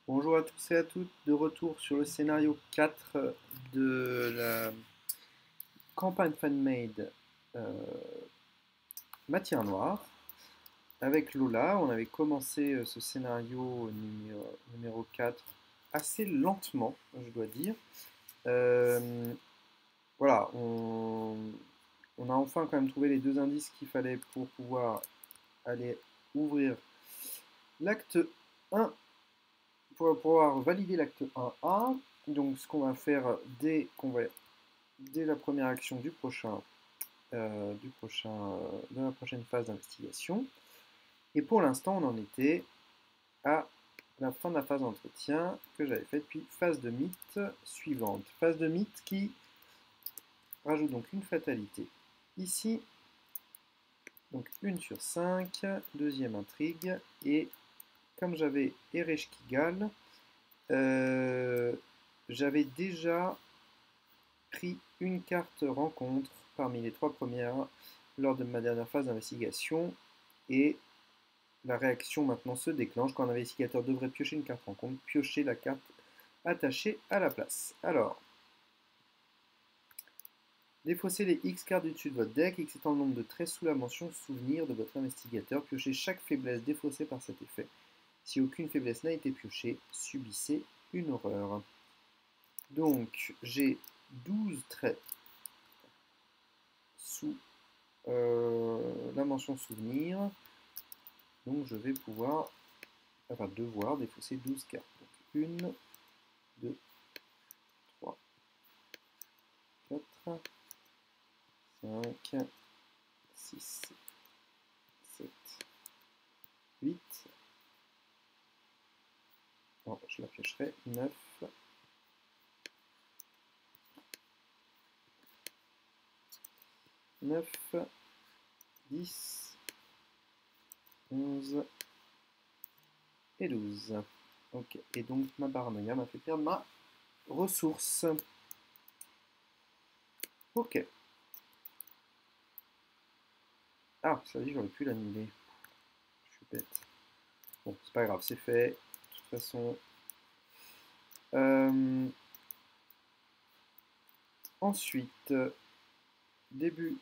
Bonjour à tous et à toutes, de retour sur le scénario 4 de la campagne fan-made Matière Noire. Avec Lola, on avait commencé ce scénario numéro 4 assez lentement, je dois dire. Euh, voilà, on a enfin quand même trouvé les deux indices qu'il fallait pour pouvoir aller ouvrir l'acte 1 pour pouvoir valider l'acte 1A. Donc ce qu'on va faire dès la première action de la prochaine phase d'investigation. Et pour l'instant, on en était à la fin de la phase d'entretien que j'avais faite, puis phase de mythe suivante. Phase de mythe qui rajoute donc une fatalité ici, donc 1/5, deuxième intrigue, et comme j'avais Ereshkigal, euh, j'avais déjà pris une carte rencontre parmi les trois premières lors de ma dernière phase d'investigation et la réaction maintenant se déclenche quand l'investigateur devrait piocher une carte rencontre, piocher la carte attachée à la place. Alors, défaussez les X cartes du dessus de votre deck, excitant le nombre de traits sous la mention souvenir de votre investigateur, piochez chaque faiblesse défaussée par cet effet. Si aucune faiblesse n'a été piochée, subissez une horreur. Donc, j'ai 12 traits sous la mention souvenir. Donc je vais devoir défausser 12 cartes. Donc 1, 2, 3, 4, 5, 6, 7, 8. Non, je la piocherai. 9, 9, 10, 11 et 12. Ok, et donc ma paranoïa m'a fait perdre ma ressource. Ok. Ah, ça veut dire que j'aurais pu l'annuler. Je suis bête. Bon, c'est pas grave, c'est fait. De toute façon. Euh, Ensuite, début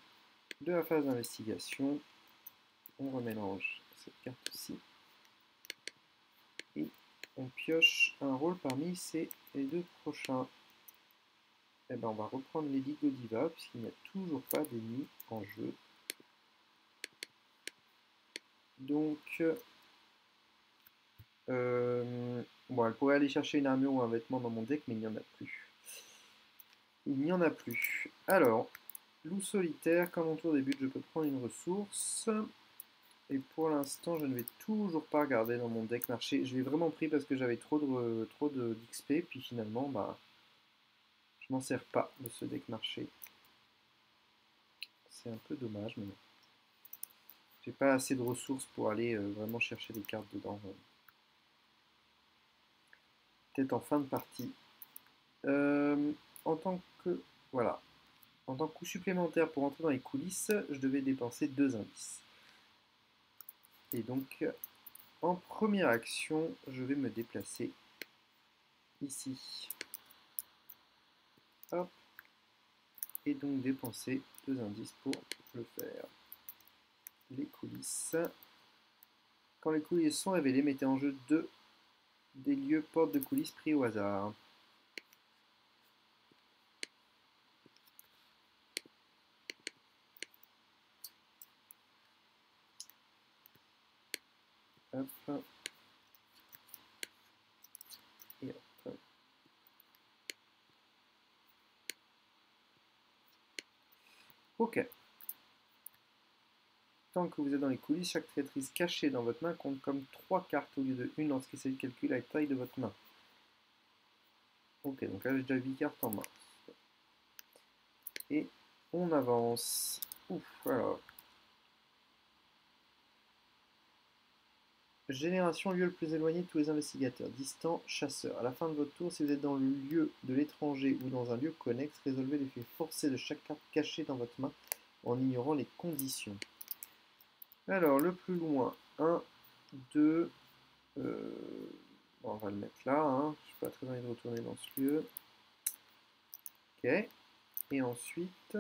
de la phase d'investigation. On remélange cette carte-ci. Et on pioche un rôle parmi les deux prochains. Et ben on va reprendre Lady Godiva, puisqu'il n'y a toujours pas d'ennemis en jeu. Donc, bon, elle pourrait aller chercher une armure ou un vêtement dans mon deck, mais il n'y en a plus. Il n'y en a plus. Alors, loup solitaire, comme mon tour débute, je peux prendre une ressource. Et pour l'instant, je ne vais toujours pas regarder dans mon deck marché. Je l'ai vraiment pris parce que j'avais trop d'XP, puis finalement, bah, je m'en sers pas de ce deck marché. C'est un peu dommage, mais j'ai pas assez de ressources pour aller vraiment chercher des cartes dedans. Peut-être en fin de partie. Euh, en tant que voilà, en tant que coup supplémentaire pour entrer dans les coulisses, je devais dépenser 2 indices. Et donc, en première action, je vais me déplacer ici. Hop. Et donc dépenser 2 indices pour le faire. Les coulisses. Quand les coulisses sont révélées, mettez en jeu des lieux portes de coulisses pris au hasard. Hop. Et hop. Ok. Tant que vous êtes dans les coulisses, chaque traîtrise cachée dans votre main compte comme 3 cartes au lieu de 1 lorsqu'il s'agit de calculer la taille de votre main. Ok, donc là j'ai déjà 8 cartes en main. Et on avance. Ouf, alors. Génération, lieu le plus éloigné de tous les investigateurs. Distant, chasseur. À la fin de votre tour, si vous êtes dans le lieu de l'étranger ou dans un lieu connexe, résolvez l'effet forcé de chaque carte cachée dans votre main en ignorant les conditions. Alors, le plus loin, 1, 2, bon, va le mettre là, hein. Je n'ai pas très envie de retourner dans ce lieu. Ok. Et ensuite,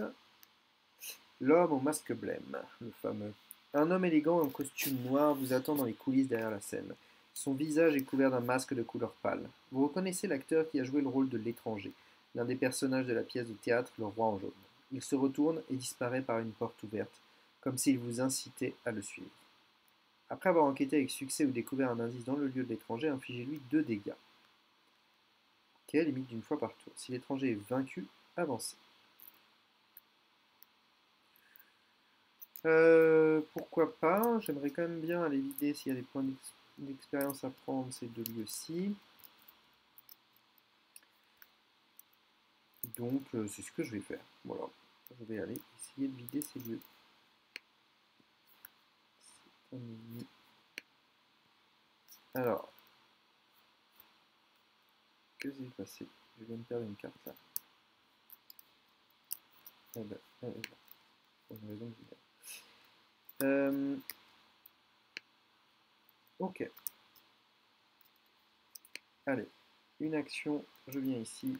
l'homme au masque blême, le fameux. Un homme élégant en costume noir vous attend dans les coulisses derrière la scène. Son visage est couvert d'un masque de couleur pâle. Vous reconnaissez l'acteur qui a joué le rôle de l'étranger, l'un des personnages de la pièce de théâtre Le Roi en jaune. Il se retourne et disparaît par une porte ouverte, comme s'il vous incitait à le suivre. Après avoir enquêté avec succès ou découvert un indice dans le lieu de l'étranger, infligez-lui 2 dégâts. Ok, limite d'une fois par tour. Si l'étranger est vaincu, avancez. Pourquoi pas? J'aimerais quand même bien aller vider s'il y a des points d'expérience à prendre ces 2 lieux-ci. Donc c'est ce que je vais faire. Voilà. Je vais aller essayer de vider ces lieux. Alors, que s'est passé? Je viens de perdre une carte là. Eh ben, elle est là. Pour une raison évidente. Ok. Allez, une action, je viens ici.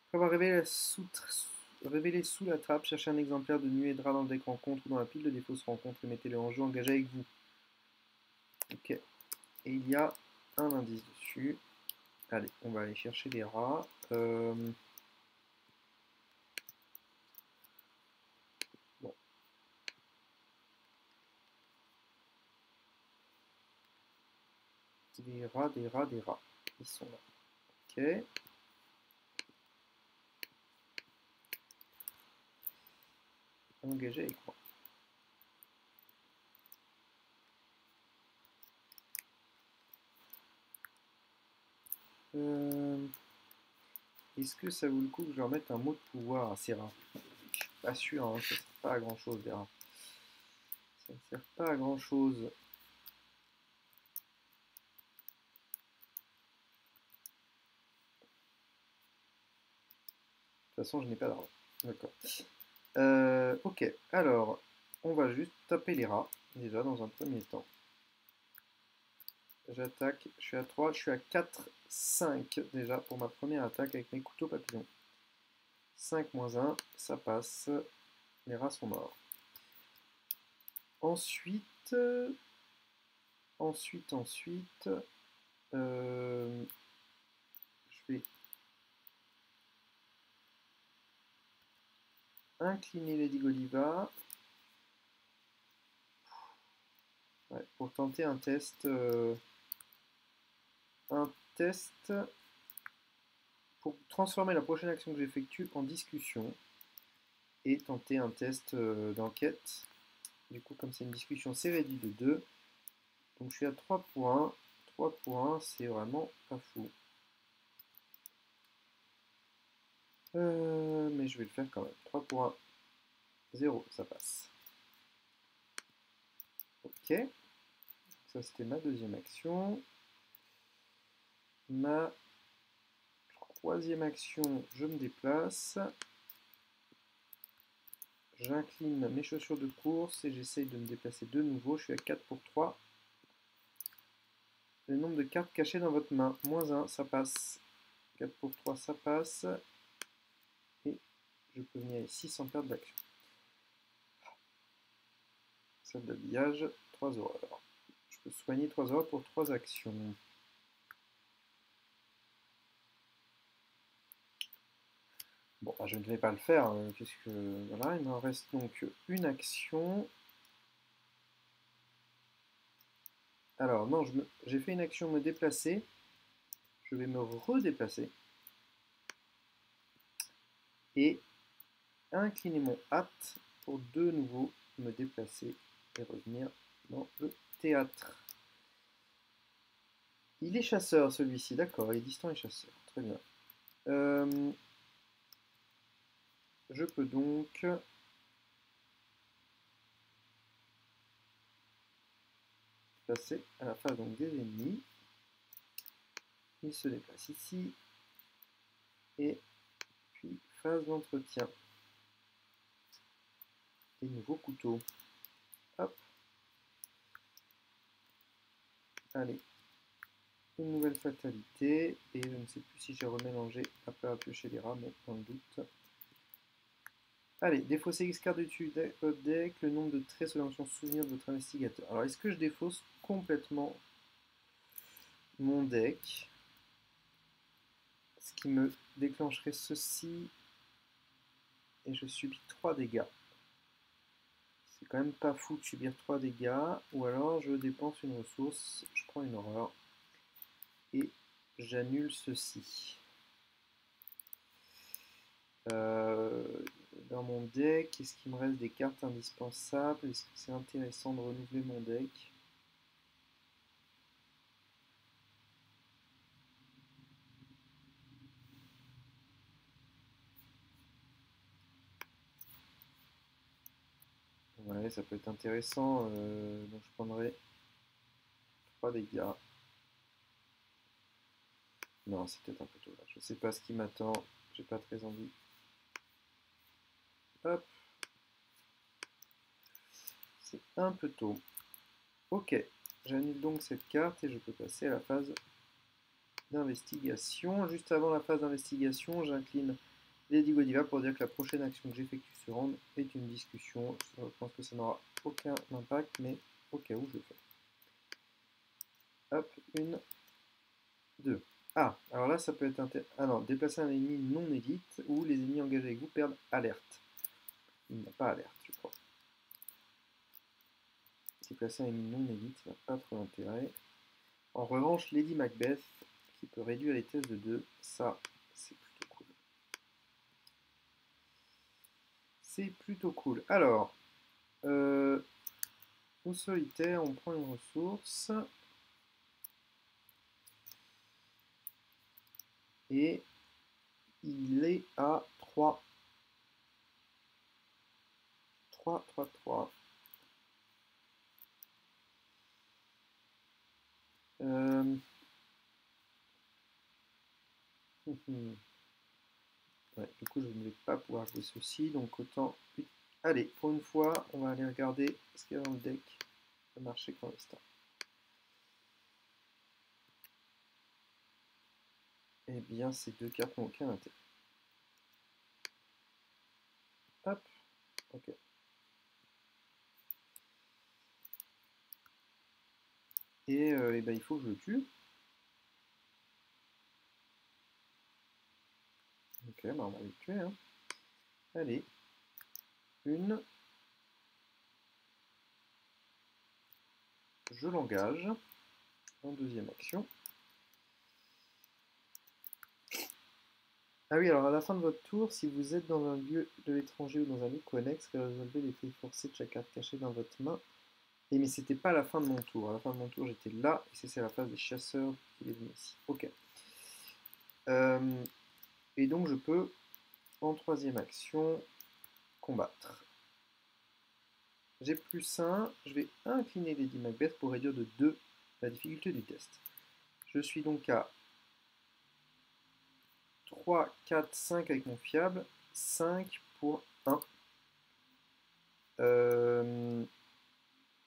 Après avoir révélé sous la trappe, cherchez un exemplaire de nuée drap dans le deck rencontre ou dans la pile de défauts rencontre et mettez-le en jeu engagé avec vous. Ok. Et il y a un indice dessus. Allez, on va aller chercher les rats. Bon. Des rats, des rats, des rats. Ils sont là. Ok. Engagé avec moi. Est-ce que ça vaut le coup que je leur mette un mot de pouvoir à ces rats? Je suis pas sûr, hein, ça ne sert pas à grand chose, les rats. Ça ne sert pas à grand chose. De toute façon, je n'ai pas d'argent. D'accord. Ok, alors, on va juste taper les rats, déjà, dans un premier temps. J'attaque, je suis à 3, je suis à 4, 5 déjà pour ma première attaque avec mes couteaux papillons. 5 moins 1, ça passe. Les rats sont morts. Ensuite, je vais incliner Lady Godiva pour tenter un test. Pour transformer la prochaine action que j'effectue en discussion et tenter un test d'enquête. Du coup, comme c'est une discussion, c'est réduit de 2. Donc je suis à 3 points. 3 points, c'est vraiment pas fou. Mais je vais le faire quand même. 3 points. 0, ça passe. Ok. Ça, c'était ma deuxième action. Ma troisième action, je me déplace. J'incline mes chaussures de course et j'essaye de me déplacer de nouveau. Je suis à 4 pour 3. Le nombre de cartes cachées dans votre main. Moins 1, ça passe. 4 pour 3, ça passe. Et je peux venir ici sans perdre d'action. Salle d'habillage, 3 horreurs. Je peux soigner 3 horreurs pour 3 actions. Bon, bah, je ne vais pas le faire, puisque voilà, il m'en reste donc une action. Alors, non, j'ai fait une action me déplacer. Je vais me redéplacer. Et incliner mon hâte pour de nouveau me déplacer et revenir dans le théâtre. Il est chasseur celui-ci, d'accord, il est distant et chasseur, très bien. Je peux donc passer à la phase donc, des ennemis. Il se déplace ici. Et puis phase d'entretien. Des nouveaux couteaux. Hop. Allez. une nouvelle fatalité, et je ne sais plus si j'ai remélangé après avoir pioché les rats, mais dans le doute. Allez, défausser X cartes du votre deck, le nombre de traits sur la mention souvenir de votre investigateur. Alors, est-ce que je défausse complètement mon deck? Ce qui me déclencherait ceci, et je subis 3 dégâts. C'est quand même pas fou de subir 3 dégâts, ou alors je dépense une ressource, je prends une horreur, et j'annule ceci. Dans mon deck, est-ce qu'il me reste des cartes indispensables? Est-ce que c'est intéressant de renouveler mon deck? Ouais, ça peut être intéressant, donc je prendrai 3 dégâts. Non, c'est peut-être un peu tôt là. Je sais pas ce qui m'attend, j'ai pas très envie. Hop, c'est un peu tôt. Ok, j'annule donc cette carte et je peux passer à la phase d'investigation. Juste avant la phase d'investigation, j'incline Lady Godiva pour dire que la prochaine action que j'effectue sur Rand est une discussion. Je pense que ça n'aura aucun impact, mais au cas où je le fais. Hop, une, deux. Ah, alors là ça peut être intéressant. Ah non, déplacer un ennemi non élite ou les ennemis engagés avec vous perdent alerte. Il n'y a pas alerte, je crois. Déplacer un ennemi non élite, ça n'a pas trop d'intérêt. En revanche, Lady Macbeth, qui peut réduire les tests de 2, ça, c'est plutôt cool. C'est plutôt cool. Alors, au solitaire, on prend une ressource. Et il est à 3. 3, 3, 3. Ouais, du coup, je ne vais pas pouvoir jouer ceci, donc autant... Allez, pour une fois, on va aller regarder ce qu'il y a dans le deck de marché clandestin. Eh bien, ces deux cartes n'ont aucun intérêt. Hop, ok. Et ben, il faut que je le tue. Ok, ben, on va le tuer. Hein. Allez. Une. Je l'engage en deuxième action. Ah oui, alors à la fin de votre tour, si vous êtes dans un lieu de l'étranger ou dans un lieu connexe, résolvez l'effet forcé de chaque carte cachée dans votre main. Et mais c'était pas la fin de mon tour. À la fin de mon tour, j'étais là, et c'est la phase des chasseurs qui est venue ici. Ok. Et donc je peux, en troisième action, combattre. J'ai plus 1, je vais incliner Lady Macbeth pour réduire de 2 la difficulté du test. Je suis donc à 3, 4, 5 avec mon fiable, 5 pour 1.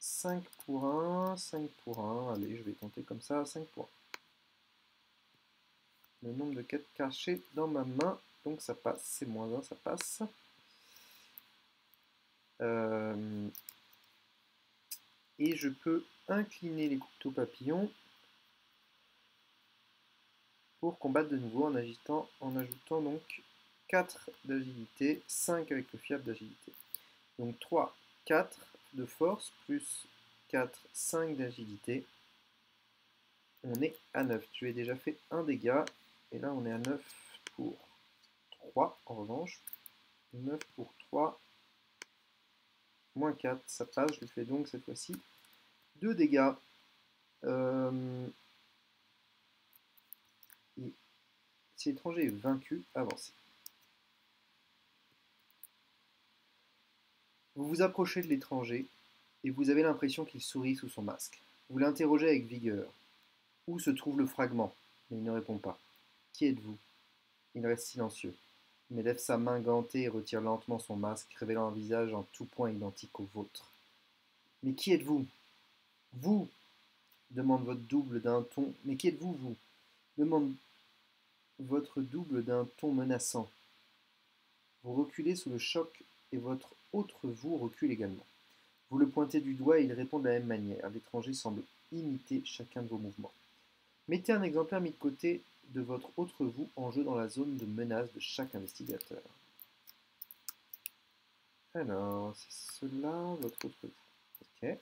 5 pour 1, 5 pour 1, allez, je vais tenter comme ça, 5 pour 1. Le nombre de quêtes cachées dans ma main, donc ça passe, c'est moins 1, ça passe. Et je peux incliner les couteaux papillons pour combattre de nouveau en ajoutant donc 4 d'agilité, 5 avec le fiable d'agilité. Donc 3, 4 de force, plus 4, 5 d'agilité. On est à 9. Je lui ai déjà fait un dégât, et là on est à 9 pour 3 en revanche. 9 pour 3, moins 4, ça passe. Je lui fais donc cette fois-ci 2 dégâts. Et si l'étranger est vaincu, avancez. Vous vous approchez de l'étranger et vous avez l'impression qu'il sourit sous son masque. Vous l'interrogez avec vigueur. Où se trouve le fragment? Mais il ne répond pas. Qui êtes-vous? Il reste silencieux, mais lève sa main gantée et retire lentement son masque, révélant un visage en tout point identique au vôtre. Mais qui êtes-vous? Vous! Demande votre double d'un ton. Mais qui êtes-vous, vous? Demande votre double d'un ton menaçant. Vous reculez sous le choc et votre autre vous recule également. Vous le pointez du doigt et il répond de la même manière. L'étranger semble imiter chacun de vos mouvements. Mettez un exemplaire mis de côté de votre autre vous en jeu dans la zone de menace de chaque investigateur. Alors, c'est cela, votre autre vous. Ok.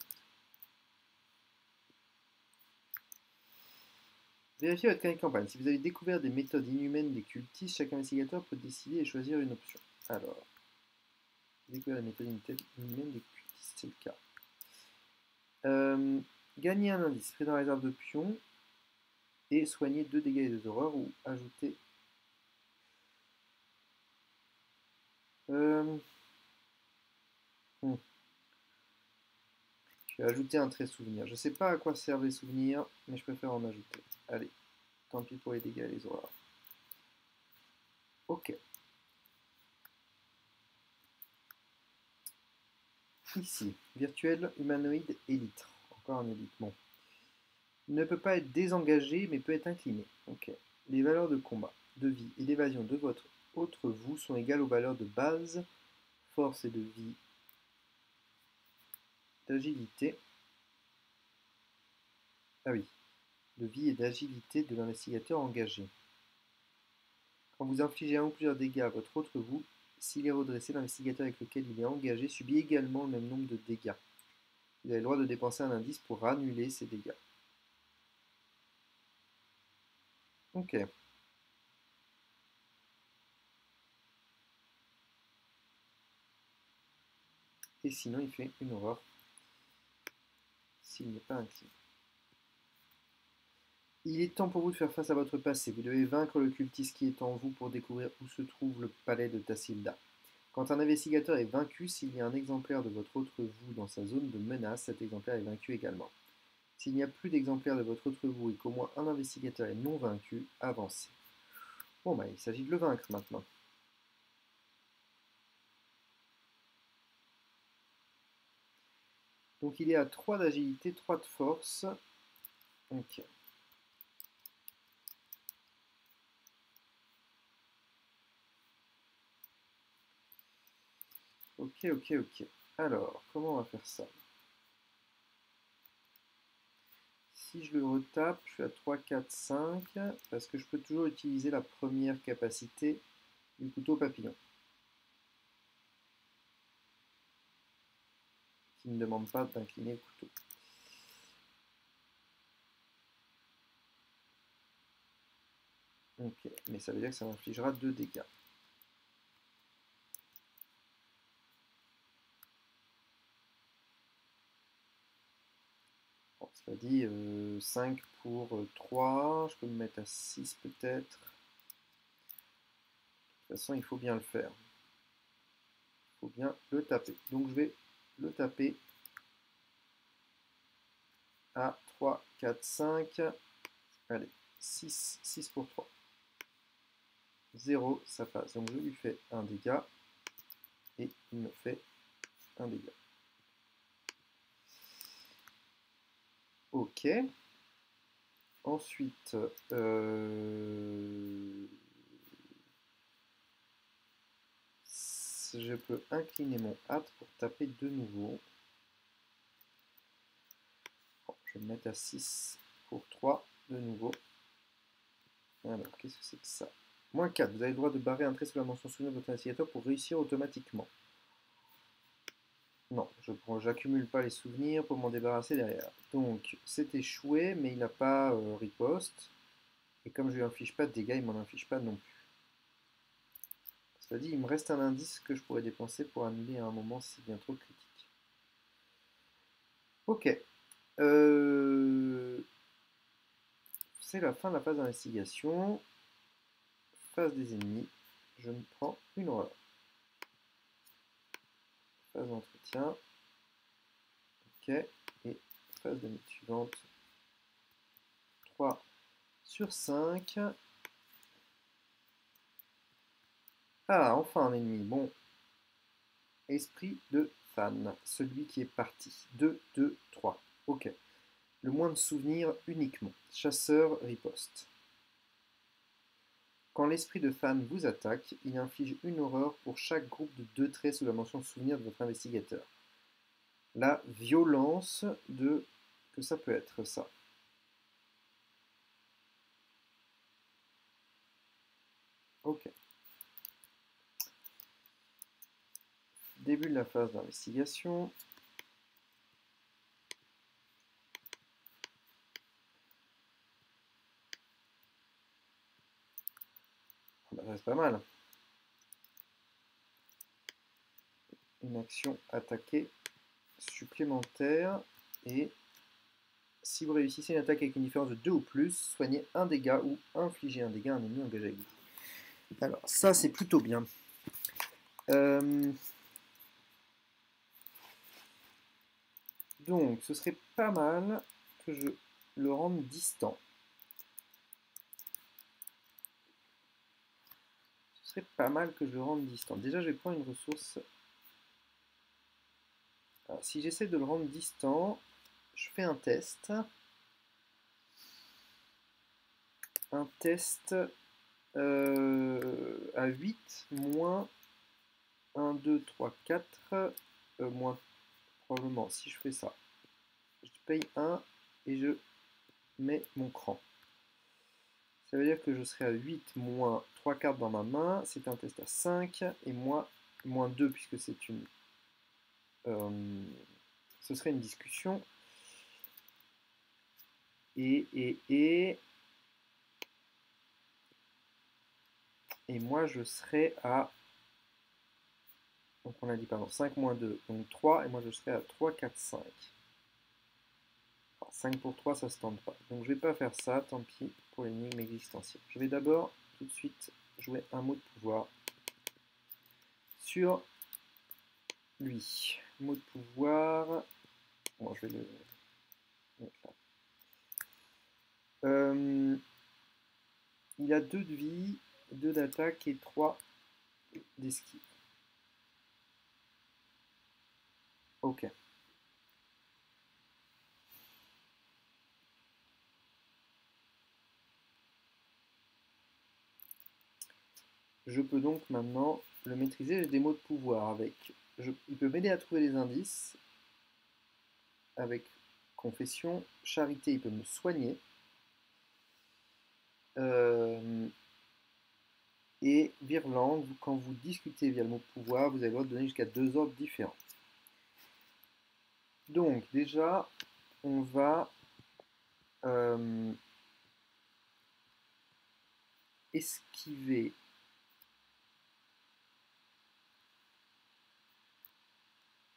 Vérifiez votre carnet de campagne. Si vous avez découvert des méthodes inhumaines des cultistes, chaque investigateur peut décider et choisir une option. Alors, découvrir des méthodes inhumaines des cultistes, c'est le cas. Gagner un indice, pris dans la réserve de pions, et soigner 2 dégâts et 2 horreurs, ou ajouter... Hmm. Je vais ajouter un trait souvenir. Je ne sais pas à quoi servent les souvenirs, mais je préfère en ajouter. Allez, tant pis pour les dégâts et les horreurs. Ok. Ici, virtuel, humanoïde, élite. Encore un élite, bon. Il ne peut pas être désengagé, mais peut être incliné. Ok. Les valeurs de combat, de vie et d'évasion de votre autre vous sont égales aux valeurs de base, force et de vie, d'agilité. Ah oui, de vie et d'agilité de l'investigateur engagé. Quand vous infligez un ou plusieurs dégâts à votre autre vous, s'il est redressé, l'investigateur avec lequel il est engagé subit également le même nombre de dégâts. Vous avez le droit de dépenser un indice pour annuler ces dégâts. Ok. Et sinon, il fait une horreur s'il n'est pas incliné. Il est temps pour vous de faire face à votre passé. Vous devez vaincre le cultiste qui est en vous pour découvrir où se trouve le palais de Tassilda. Quand un investigateur est vaincu, s'il y a un exemplaire de votre autre vous dans sa zone de menace, cet exemplaire est vaincu également. S'il n'y a plus d'exemplaires de votre autre vous et qu'au moins un investigateur est non vaincu, avancez. Bon bah il s'agit de le vaincre maintenant. Donc il est à 3 d'agilité, 3 de force. Ok. Ok. Alors, comment on va faire ça? Si je le retape, je suis à 3, 4, 5, parce que je peux toujours utiliser la première capacité du couteau papillon, qui ne me demande pas d'incliner le couteau. Ok, mais ça veut dire que ça m'infligera 2 dégâts. Bon, cela dit, 5 pour 3, je peux me mettre à 6 peut-être. De toute façon, il faut bien le faire. Il faut bien le taper. Donc je vais le taper à 3, 4, 5. Allez, 6 pour 3. 0, ça passe. Donc je lui fais un dégât et il me fait un dégât. Ok. Ensuite, je peux incliner mon hâte pour taper de nouveau. Bon, je vais me mettre à 6 pour 3 de nouveau. Alors, qu'est-ce que c'est que ça? Moins 4, vous avez le droit de barrer un trait sous la mention souvenir de votre investigateur pour réussir automatiquement. Non, j'accumule pas les souvenirs pour m'en débarrasser derrière. Donc, c'est échoué, mais il n'a pas riposte. Et comme je lui inflige pas de dégâts, il m'en inflige pas non plus. Cela dit, il me reste un indice que je pourrais dépenser pour annuler à un moment si c'est bien trop critique. Ok. C'est la fin de la phase d'investigation. Phase des ennemis. Je me prends une horreur. Phase d'entretien. Ok. Et phase de mythe suivante. 3 sur 5. Ah, enfin un ennemi. Bon. Esprit de fan. Celui qui est parti. 2, 2, 3. Ok. le moins de souvenirs uniquement. Chasseur riposte. Quand l'esprit de Fan vous attaque, il inflige une horreur pour chaque groupe de 2 traits sous la mention souvenir de votre investigateur. La violence de... que ça peut être ça. Ok. Début de la phase d'investigation. Bah, c'est pas mal. Une action attaquée supplémentaire. Et si vous réussissez une attaque avec une différence de 2 ou plus, soignez un dégât ou infligez un dégât à un ennemi engagé avec vous. Alors, ça c'est plutôt bien. Donc, ce serait pas mal que je le rende distant. Ce serait pas mal que je le rende distant. Déjà, je vais prendre une ressource. Alors, si j'essaie de le rendre distant, je fais un test. Un test à 8 moins 1, 2, 3, 4. Moins probablement, si je fais ça. Je paye 1 et je mets mon cran. Ça veut dire que je serai à 8 moins 3 cartes dans ma main. C'est un test à 5 et moi, moins 2 puisque c'est une... ce serait une discussion. Et moi, je serais à... Donc on a dit, pardon, 5 moins 2, donc 3. Et moi, je serais à 3, 4, 5. Alors, 5 pour 3, ça se tente pas. Donc je vais pas faire ça, tant pis pour l'énigme existentielle. Je vais d'abord, tout de suite, jouer un mot de pouvoir sur lui. Mot de pouvoir... Bon, je vais le mettre là. Il a 2 de vie, 2 d'attaque et 3 d'esquive. Ok. Je peux donc maintenant le maîtriser. J'ai des mots de pouvoir avec... il peut m'aider à trouver des indices. Avec confession. Charité, il peut me soigner. Et virlangue, quand vous discutez via le mot pouvoir, vous avez le droit de donner jusqu'à 2 ordres différents. Donc déjà, on va esquiver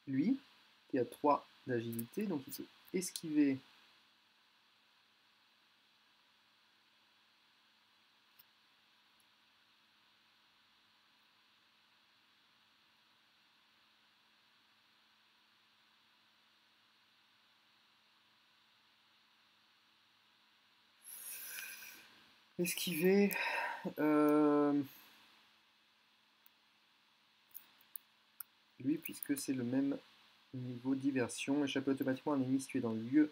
lui, qui a 3 d'agilité, donc il peut esquiver esquiver lui, puisque c'est le même niveau diversion, échapper automatiquement à un ennemi situé dans le lieu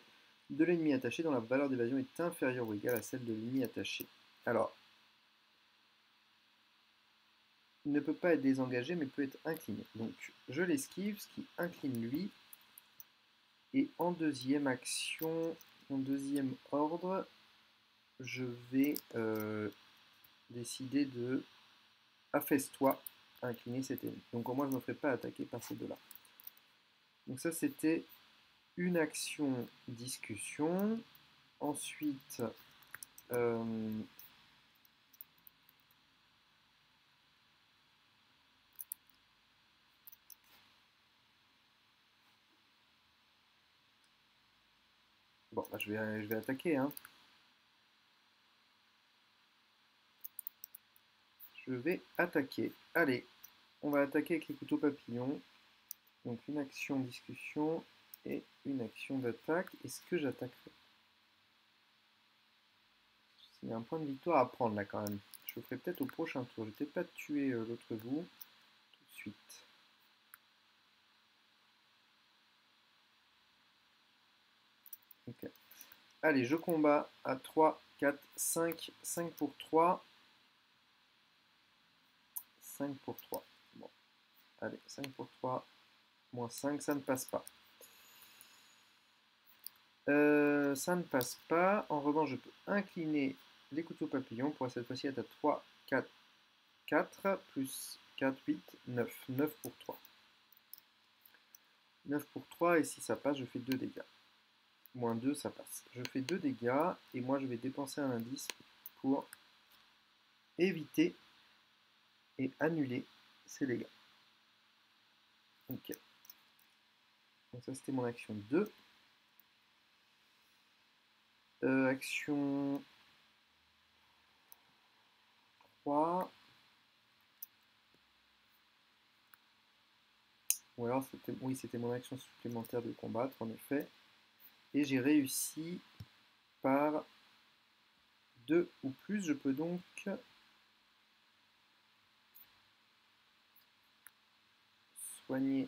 de l'ennemi attaché dont la valeur d'évasion est inférieure ou égale à celle de l'ennemi attaché. Alors, il ne peut pas être désengagé, mais peut être incliné. Donc, je l'esquive, ce qui incline lui. Et en deuxième action, en deuxième ordre, je vais décider de affaisse-toi, incliner cet ennemi. Donc au moins je ne me ferai pas attaquer par ces deux-là. Donc ça c'était une action discussion. Ensuite, bon, bah, je vais attaquer. Hein. Je vais attaquer. Allez, on va attaquer avec les couteaux papillons. Donc une action discussion et une action d'attaque. Est-ce que j'attaquerai? Il y a un point de victoire à prendre là quand même. Je le ferai peut-être au prochain tour. Je vais peut-être pas tuer l'autre vous tout de suite. Ok. Allez, je combats à 3, 4, 5, 5 pour 3. 5 pour 3. Bon, allez, 5 pour 3, moins 5, ça ne passe pas. Ça ne passe pas. En revanche, je peux incliner les couteaux papillons pour cette fois-ci être à 3, 4, 4, plus 4, 8, 9. 9 pour 3. 9 pour 3, et si ça passe, je fais 2 dégâts. Moins 2, ça passe. Je fais 2 dégâts, et moi je vais dépenser un indice pour éviter et annuler ces dégâts. Ok. Donc ça c'était mon action 2. Action 3. Ou alors c'était, oui, c'était mon action supplémentaire de combattre en effet. Et j'ai réussi par 2 ou plus. Je peux donc soigner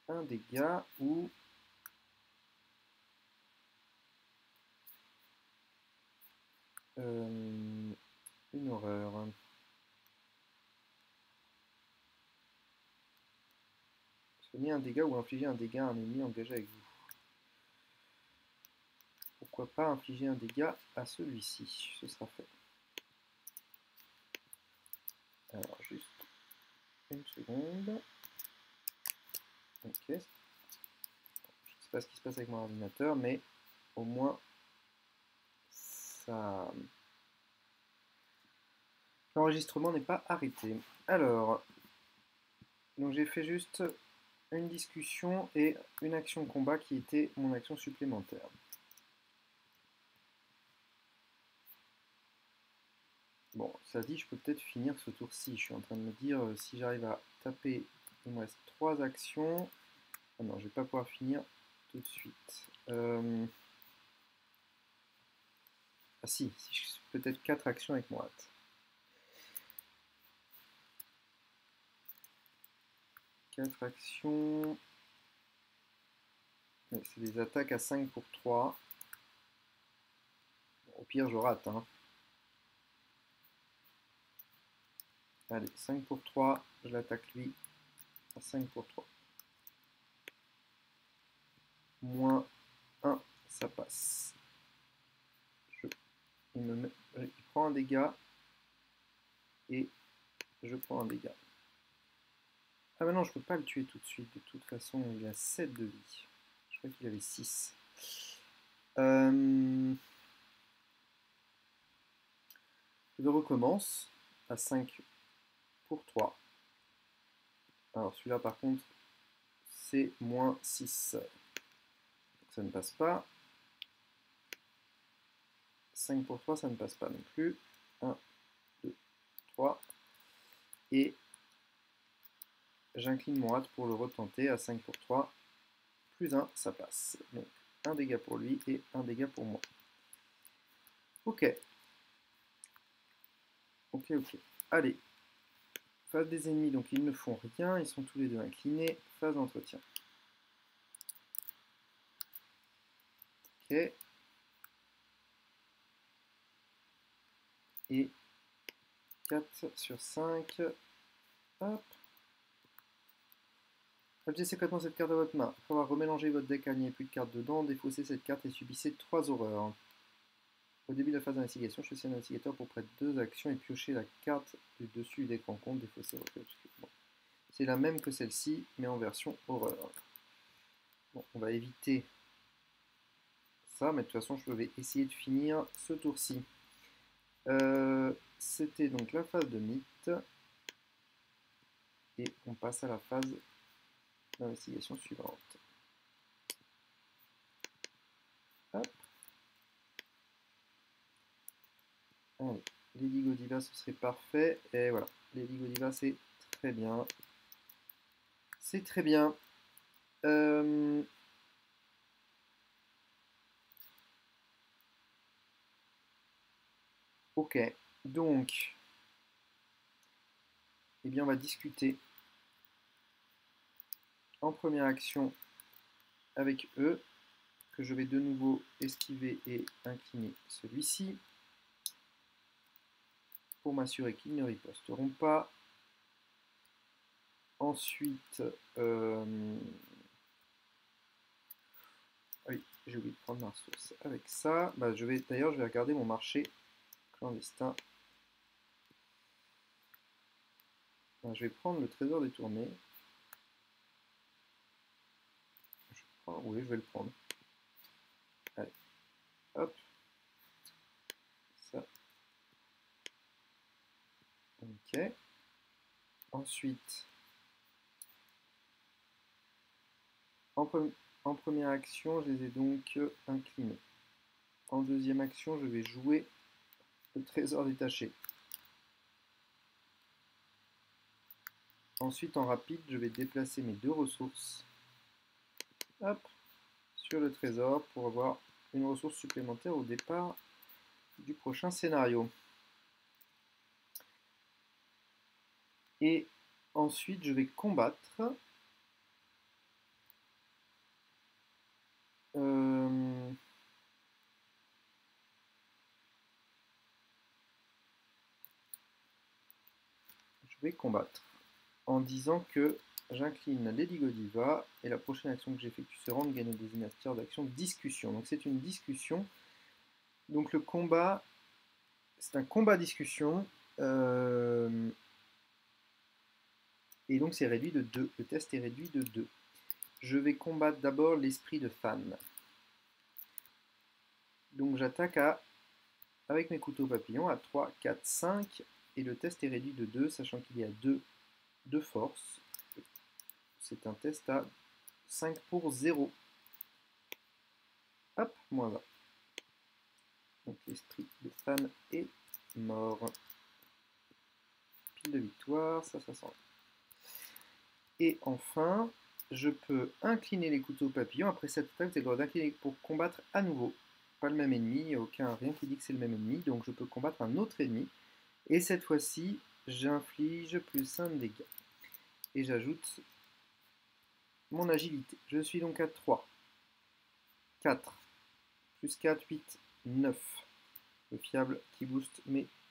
un dégât ou une horreur. Soigner un dégât ou infliger un dégât à un ennemi engagé avec vous. Pourquoi pas infliger un dégât à celui-ci? Ce sera fait. Alors, juste une seconde. Ok. Je ne sais pas ce qui se passe avec mon ordinateur, mais au moins, ça... l'enregistrement n'est pas arrêté. Alors, donc j'ai fait juste une discussion et une action combat qui était mon action supplémentaire. Bon, ça dit, je peux peut-être finir ce tour-ci. Je suis en train de me dire, si j'arrive à taper, il me reste 3 actions. Ah non, je vais pas pouvoir finir tout de suite. Ah si, peut-être 4 actions avec mon hâte. 4 actions. C'est des attaques à 5 pour 3. Bon, au pire, je rate. Hein. Allez, 5 pour 3. Je l'attaque lui à 5 pour 3. Moins 1, ça passe. Il prend un dégât. Et je prends un dégât. Ah mais non, je peux pas le tuer tout de suite. De toute façon, il a 7 de vie. Je crois qu'il avait 6. Je recommence à 5 pour 3. Alors celui-là par contre, c'est moins 6. Donc ça ne passe pas. 5 pour 3, ça ne passe pas non plus. 1, 2, 3. Et j'incline mon hâte pour le retenter à 5 pour 3. Plus 1, ça passe. Donc un dégât pour lui et un dégât pour moi. Ok. Ok. Allez. Phase des ennemis, donc ils ne font rien. Ils sont tous les deux inclinés. Phase d'entretien. Ok. Et 4 sur 5. Hop. Ajoutez secrètement cette carte à votre main. Après avoir remélangé votre deck, il n'y a plus de cartes dedans. Défaussez cette carte et subissez 3 horreurs. Au début de la phase d'investigation, choisissez un investigateur pour prêter 2 actions et piocher la carte du dessus du deck rencontre. Défaussez votre obscur. Bon. C'est la même que celle-ci, mais en version horreur. Bon, on va éviter ça, mais de toute façon, je vais essayer de finir ce tour-ci. C'était donc la phase de mythe. Et on passe à la phase d'investigation suivante. Hop. Allez, Lady Godiva, ce serait parfait. Et voilà, Lady Godiva, c'est très bien. C'est très bien. Ok, donc, eh bien, on va discuter en première action avec eux, que je vais de nouveau esquiver et incliner celui-ci, pour m'assurer qu'ils ne riposteront pas. Ensuite, oui, j'ai oublié de prendre ma ressource avec ça. Bah, d'ailleurs, je vais regarder mon marché clandestin. Bah, je vais prendre le trésor détourné. Oui, je vais le prendre. Allez, hop. Ça. Ok. Ensuite, en première action, je les ai donc inclinés. En deuxième action, je vais jouer le trésor détaché. Ensuite, en rapide, je vais déplacer mes deux ressources, hop, sur le trésor pour avoir une ressource supplémentaire au départ du prochain scénario. Et ensuite, je vais combattre. Je vais combattre en disant que j'incline Lady Godiva et la prochaine action que j'effectue sera de gagner des matières d'action discussion. Donc c'est une discussion. Donc le combat, c'est un combat discussion. Et donc c'est réduit de 2. Le test est réduit de 2. Je vais combattre d'abord l'esprit de Fan. Donc j'attaque avec mes couteaux papillons à 3, 4, 5. Et le test est réduit de 2, sachant qu'il y a 2 de force. C'est un test à 5 pour 0. Hop, moins 1. Donc l'esprit de Fan est mort. Pile de victoire, ça s'en va. Et enfin, je peux incliner les couteaux papillons. Après cette attaque, j'ai le droit d'incliner pour combattre à nouveau. Pas le même ennemi, il n'y a rien qui dit que c'est le même ennemi. Donc je peux combattre un autre ennemi. Et cette fois-ci, j'inflige plus 1 de dégâts. Et j'ajoute mon agilité. Je suis donc à 3, 4, plus 4, 8, 9. Le fiable qui booste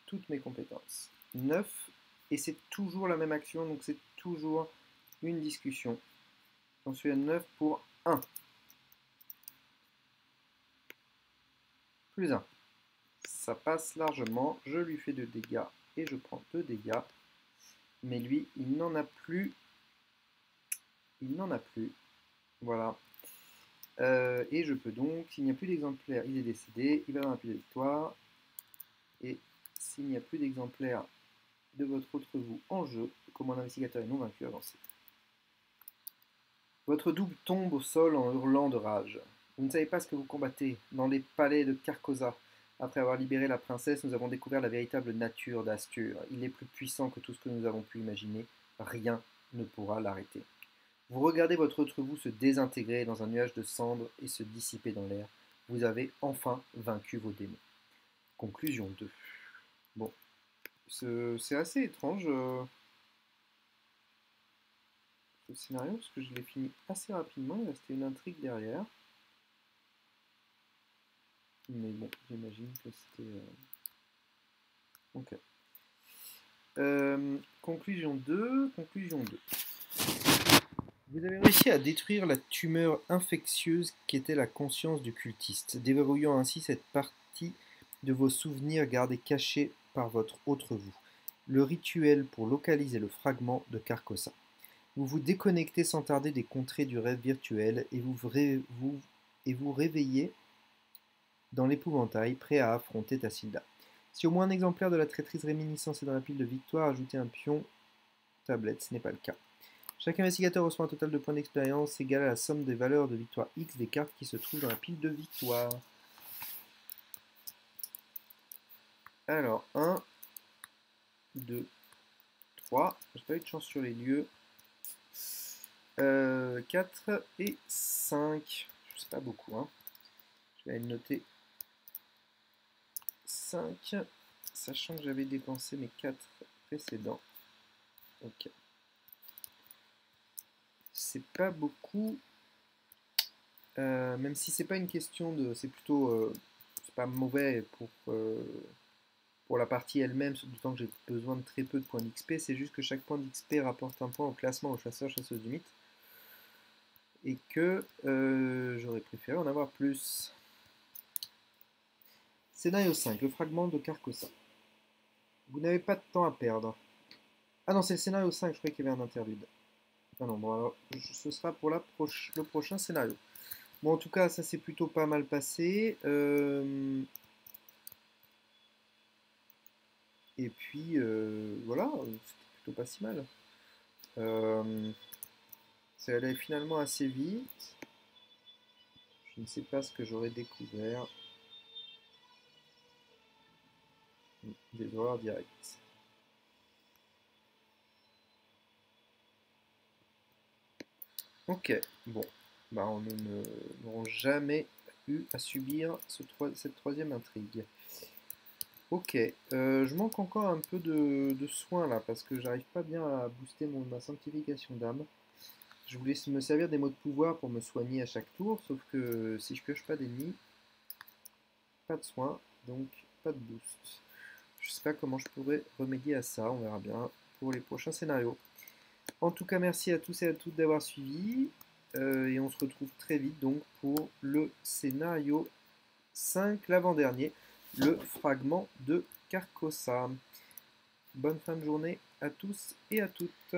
toutes mes compétences. 9, et c'est toujours la même action, donc c'est toujours une discussion. J'en suis à 9 pour 1. Plus 1. Ça passe largement, je lui fais 2 dégâts et je prends 2 dégâts. Mais lui, il n'en a plus. Il n'en a plus. Voilà. Et je peux donc, s'il n'y a plus d'exemplaires, il est décédé, il va dans la pile de victoire. Et s'il n'y a plus d'exemplaires de votre autre vous en jeu, comme un investigateur est non vaincu, avancez. Votre double tombe au sol en hurlant de rage. Vous ne savez pas ce que vous combattez. Dans les palais de Carcosa, après avoir libéré la princesse, nous avons découvert la véritable nature d'Astur. Il est plus puissant que tout ce que nous avons pu imaginer. Rien ne pourra l'arrêter. Vous regardez votre autre vous se désintégrer dans un nuage de cendres et se dissiper dans l'air. Vous avez enfin vaincu vos démons. Conclusion 2. Bon, c'est assez étrange ce scénario, parce que je l'ai fini assez rapidement, il restait une intrigue derrière. Mais bon, j'imagine que c'était... Ok. Conclusion 2. Vous avez réussi à détruire la tumeur infectieuse qu'était la conscience du cultiste, déverrouillant ainsi cette partie de vos souvenirs gardés cachés par votre autre vous. Le rituel pour localiser le fragment de Carcosa. Vous vous déconnectez sans tarder des contrées du rêve virtuel et vous réveillez dans l'épouvantail, prêt à affronter Tassilda. Si au moins un exemplaire de la traîtrise réminiscence est dans la pile de victoire, ajoutez un pion tablette, ce n'est pas le cas. Chaque investigateur reçoit un total de points d'expérience égal à la somme des valeurs de victoire X des cartes qui se trouvent dans la pile de victoire. Alors, 1, 2, 3. J'ai pas eu de chance sur les lieux. 4 et 5. C'est pas beaucoup, hein. Je vais aller noter 5, sachant que j'avais dépensé mes 4 précédents. Ok. C'est pas beaucoup. Même si c'est pas une question de... C'est plutôt... c'est pas mauvais pour la partie elle-même, d'autant que j'ai besoin de très peu de points d'XP, c'est juste que chaque point d'XP rapporte un point au classement au chasseur-chasseuse du mythe. Et que j'aurais préféré en avoir plus. Scénario 5, le fragment de Carcosa. Vous n'avez pas de temps à perdre. Ah non, c'est le scénario 5, je croyais qu'il y avait un interlude. Ah non, bon alors, ce sera pour le prochain scénario. Bon, en tout cas, ça s'est plutôt pas mal passé. Et puis, voilà, c'était plutôt pas si mal. Ça allait finalement assez vite. Je ne sais pas ce que j'aurais découvert. Des horreurs directes. Ok, bon. Bah, on n'auront jamais eu à subir cette troisième intrigue. Ok, je manque encore un peu de soins là, parce que j'arrive pas bien à booster ma sanctification d'âme. Je voulais me servir des mots de pouvoir pour me soigner à chaque tour, sauf que si je pioche pas d'ennemis, pas de soins, donc pas de boost. Je sais pas comment je pourrais remédier à ça, on verra bien pour les prochains scénarios. En tout cas, merci à tous et à toutes d'avoir suivi, et on se retrouve très vite donc pour le scénario 5, l'avant-dernier, le fragment de Carcosa. Bonne fin de journée à tous et à toutes.